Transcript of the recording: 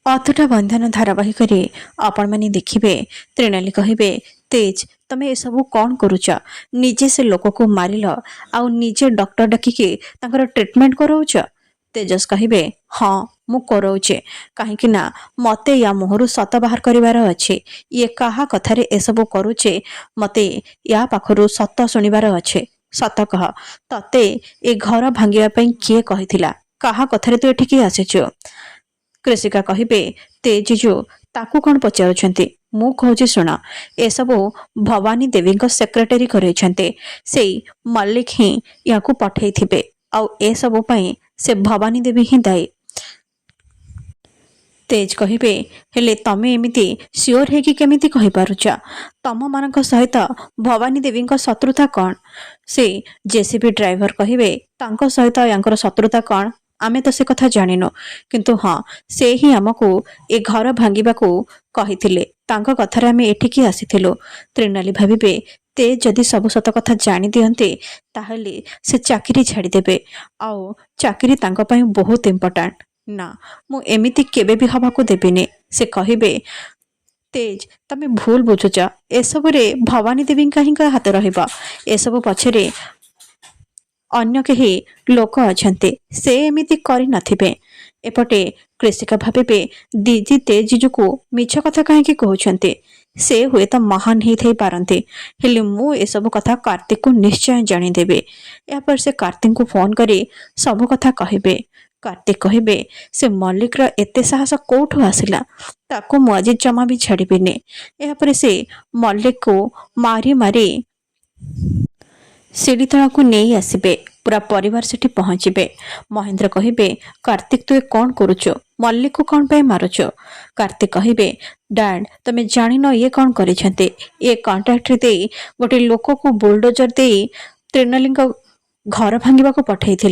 ଅତୁଟ ବନ୍ଧନ ଧାରାବାହିକରେ ଆପଣମାନେ ଦେଖିବେ ତ୍ରିନାଲି କହିବେ, ତେଜ ତମେ ଏସବୁ କ'ଣ କରୁଛ? ନିଜେ ସେ ଲୋକକୁ ମାରିଲ, ଆଉ ନିଜେ ଡକ୍ଟର ଡାକିକି ତାଙ୍କର ଟ୍ରିଟମେଣ୍ଟ କରାଉଛ। ତେଜସ୍ କହିବେ, ହଁ ମୁଁ କରାଉଛେ, କାହିଁକି ନା ମୋତେ ୟା ମୁହଁରୁ ସତ ବାହାର କରିବାର ଅଛି। ଇଏ କାହା କଥାରେ ଏସବୁ କରୁଛେ, ମୋତେ ୟା ପାଖରୁ ସତ ଶୁଣିବାର ଅଛି। ସତ କହ, ତତେ ଏ ଘର ଭାଙ୍ଗିବା ପାଇଁ କିଏ କହିଥିଲା? କାହା କଥାରେ ତୁ ଏଠିକି ଆସିଛୁ? କୃଷିକା କହିବେ, ତେଜିଜୁ ତାକୁ କ'ଣ ପଚାରୁଛନ୍ତି? ମୁଁ କହୁଛି ଶୁଣ, ଏସବୁ ଭବାନୀ ଦେବୀଙ୍କ ସେକ୍ରେଟାରୀ କରାଇଛନ୍ତି। ସେଇ ମଲ୍ଲିକ ହିଁ ୟାକୁ ପଠେଇଥିବେ, ଆଉ ଏସବୁ ପାଇଁ ସେ ଭବାନୀ ଦେବୀ ହିଁ ଦାୟୀ। ତେଜ କହିବେ, ହେଲେ ତମେ ଏମିତି ସିଓର ହେଇକି କେମିତି କହିପାରୁଛ? ତମମାନଙ୍କ ସହିତ ଭବାନୀ ଦେବୀଙ୍କ ଶତ୍ରୁତା କ'ଣ? ସେ ଜେସିବି ଡ୍ରାଇଭର କହିବେ, ତାଙ୍କ ସହିତ ୟାଙ୍କର ଶତ୍ରୁତା କ'ଣ? ଆମେ ତ ସେ କଥା ଜାଣିନୁ, କିନ୍ତୁ ହଁ ସେ ହିଁ ଆମକୁ ଏ ଘର ଭାଙ୍ଗିବାକୁ କହିଥିଲେ। ତାଙ୍କ କଥାରେ ଆମେ ଏଠିକି ଆସିଥିଲୁ। ତ୍ରିନାଲି ଭାବିବେ, ତେଜ ଯଦି ସବୁ ସତ କଥା ଜାଣି ଦିଅନ୍ତେ ତାହେଲେ ସେ ଚାକିରି ଛାଡ଼ିଦେବେ, ଆଉ ଚାକିରି ତାଙ୍କ ପାଇଁ ବହୁତ ଇମ୍ପୋର୍ଟାଣ୍ଟ। ନା, ମୁଁ ଏମିତି କେବେ ବି ହବାକୁ ଦେବିନି। ସେ କହିବେ, ତେଜ ତମେ ଭୁଲ ବୁଝୁଛ, ଏସବୁରେ ଭବାନୀ ଦେବୀଙ୍କ ହିଁ ହାତ ରହିବ। ଏସବୁ ପଛରେ ଅନ୍ୟ କେହି ଲୋକ ଅଛନ୍ତି, ସେ ଏମିତି କରିନଥିବେ। ଏପଟେ କୃଷିକା ଭାବିବେ, ଦିଦି ତେଜିଜୁକୁ ମିଛ କଥା କାହିଁକି କହୁଛନ୍ତି? ସେ ହୁଏତ ମହାନ ହେଇଥାଇ ପାରନ୍ତି, ହେଲେ ମୁଁ ଏସବୁ କଥା କାର୍ତ୍ତିକକୁ ନିଶ୍ଚୟ ଜଣେଇଦେବି। ଏହାପରେ ସେ କାର୍ତ୍ତିକଙ୍କୁ ଫୋନ କରି ସବୁ କଥା କହିବେ। କାର୍ତ୍ତିକ କହିବେ, ସେ ମଲ୍ଲିକର ଏତେ ସାହସ କୋଉଠୁ ଆସିଲା? ତାକୁ ମୁଁ ଆଜି ଜମା ବି ଛାଡ଼ିବିନି। ଏହାପରେ ସେ ମଲ୍ଲିକକୁ ମାରି ମାରି ସିଡ଼ି ତଳକୁ ନେଇ ଆସିବେ। ପୁରା ପରିବାର ସେଠି ପହଞ୍ଚିବେ। ମହେନ୍ଦ୍ର କହିବେ, କାର୍ତ୍ତିକ ତୁ ଏ କ'ଣ କରୁଛୁ? ମଲ୍ଲିକକୁ କ'ଣ ପାଇଁ ମାରୁଛୁ? କାର୍ତ୍ତିକ କହିବେ, ଡାଡ୍ ତମେ ଜାଣିନ ଇଏ କ'ଣ କରିଛନ୍ତି? ଇଏ କଣ୍ଟ୍ରାକ୍ଟରେ ଦେଇ ଗୋଟେ ଲୋକକୁ ବୁଲଡୋଜର ଦେଇ ତ୍ରିନାଲିଙ୍କ ଘର ଭାଙ୍ଗିବାକୁ ପଠେଇଥିଲେ।